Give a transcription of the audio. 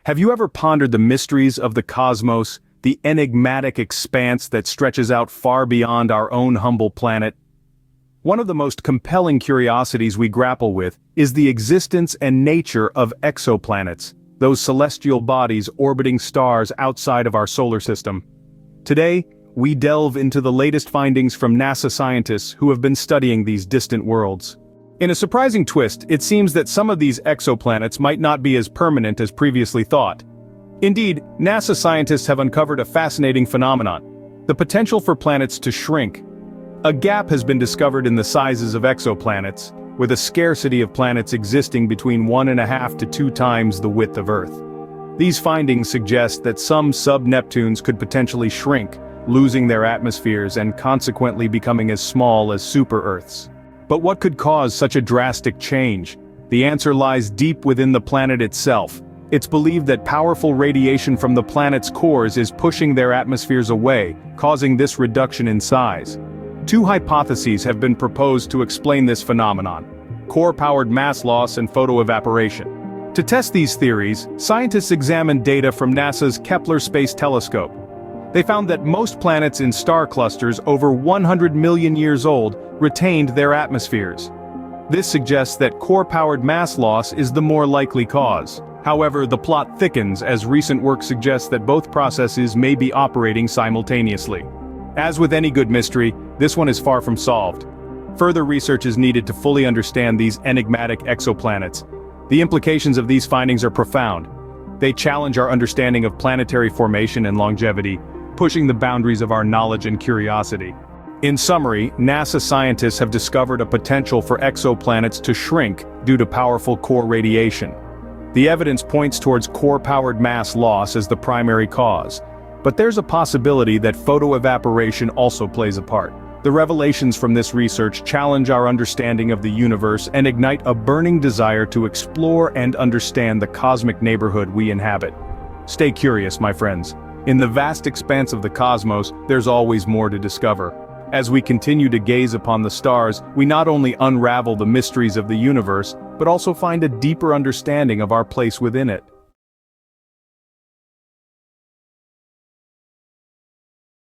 Have you ever pondered the mysteries of the cosmos, the enigmatic expanse that stretches out far beyond our own humble planet? One of the most compelling curiosities we grapple with is the existence and nature of exoplanets, those celestial bodies orbiting stars outside of our solar system. Today, we delve into the latest findings from NASA scientists who have been studying these distant worlds. In a surprising twist, it seems that some of these exoplanets might not be as permanent as previously thought. Indeed, NASA scientists have uncovered a fascinating phenomenon: the potential for planets to shrink. A gap has been discovered in the sizes of exoplanets, with a scarcity of planets existing between 1.5 to 2 times the width of Earth. These findings suggest that some sub-Neptunes could potentially shrink, losing their atmospheres and consequently becoming as small as super-Earths. But what could cause such a drastic change? The answer lies deep within the planet itself. It's believed that powerful radiation from the planet's cores is pushing their atmospheres away, causing this reduction in size. 2 hypotheses have been proposed to explain this phenomenon: core-powered mass loss and photoevaporation. To test these theories, scientists examined data from NASA's Kepler Space Telescope. They found that most planets in star clusters over 100 million years old retained their atmospheres. This suggests that core-powered mass loss is the more likely cause. However, the plot thickens as recent work suggests that both processes may be operating simultaneously. As with any good mystery, this one is far from solved. Further research is needed to fully understand these enigmatic exoplanets. The implications of these findings are profound. They challenge our understanding of planetary formation and longevity, pushing the boundaries of our knowledge and curiosity. In summary, NASA scientists have discovered a potential for exoplanets to shrink due to powerful core radiation. The evidence points towards core-powered mass loss as the primary cause, but there's a possibility that photoevaporation also plays a part. The revelations from this research challenge our understanding of the universe and ignite a burning desire to explore and understand the cosmic neighborhood we inhabit. Stay curious, my friends. In the vast expanse of the cosmos, there's always more to discover. As we continue to gaze upon the stars, we not only unravel the mysteries of the universe, but also find a deeper understanding of our place within it.